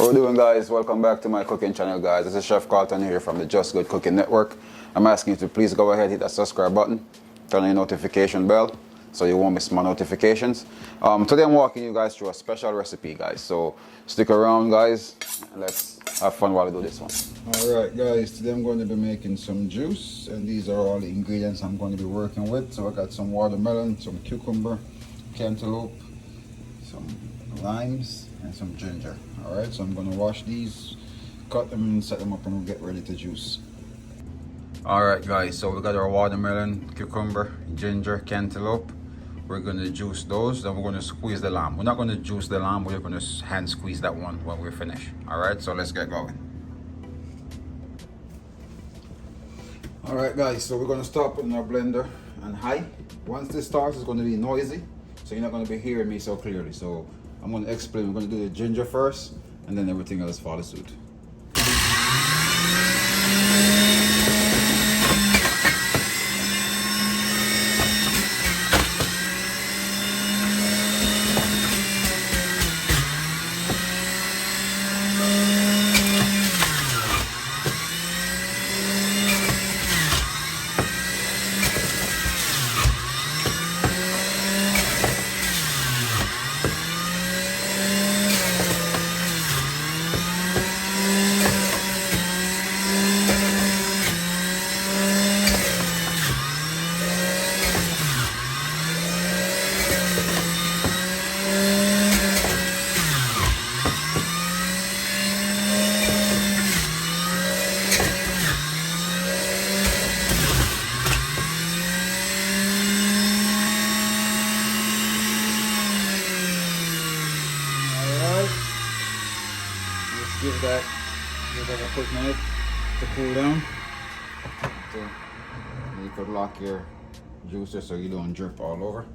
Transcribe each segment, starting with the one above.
What we doing, guys? Welcome back to my cooking channel, guys. This is Chef Carlton here from the Just Good Cooking Network. I'm asking you to please go ahead, hit that subscribe button, turn on your notification bell so you won't miss my notifications. Today I'm walking you guys through a special recipe, guys. So stick around, guys, and let's have fun while we do this one. Alright, guys, today I'm going to be making some juice, and these are all the ingredients I'm going to be working with. So I got some watermelon, some cucumber, cantaloupe, some limes, and some ginger. Alright, so I'm going to wash these, cut them and set them up, and we'll get ready to juice. Alright, guys, so we got our watermelon, cucumber, ginger, cantaloupe. We're going to juice those, then we're going to squeeze the lime. We're not going to juice the lime, we're going to hand squeeze that one when we're finished. Alright, so let's get going. Alright, guys, so we're going to start putting our blender on high. Once this starts, it's going to be noisy, so you're not going to be hearing me so clearly. So I'm going to explain. We're going to do the ginger first, and then everything else follows suit. Give that a quick minute to cool down. So you could lock your juicer so you don't drip all over.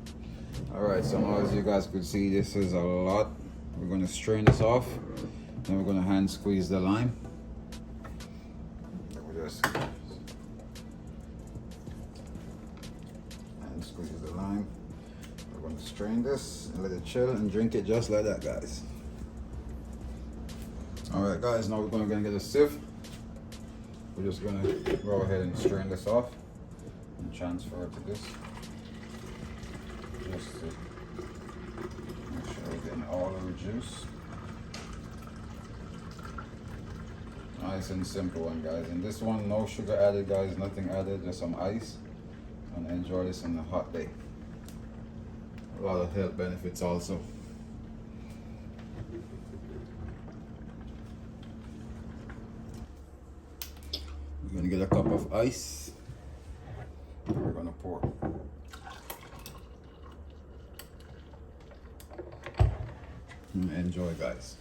Alright, so now as you guys could see, this is a lot. We're going to strain this off. Then we're going to hand squeeze the lime. We'll just hand squeeze the lime. We're going to strain this and let it chill and drink it just like that, guys. Alright, guys, now we're going to get a sieve. We're just going to go ahead and strain this off and transfer it to this. Just to make sure we're getting all of the juice. Nice and simple one, guys. And this one, no sugar added, guys, nothing added, just some ice. And enjoy this on a hot day. A lot of health benefits also. We're gonna get a cup of ice. We're gonna pour. Enjoy, guys.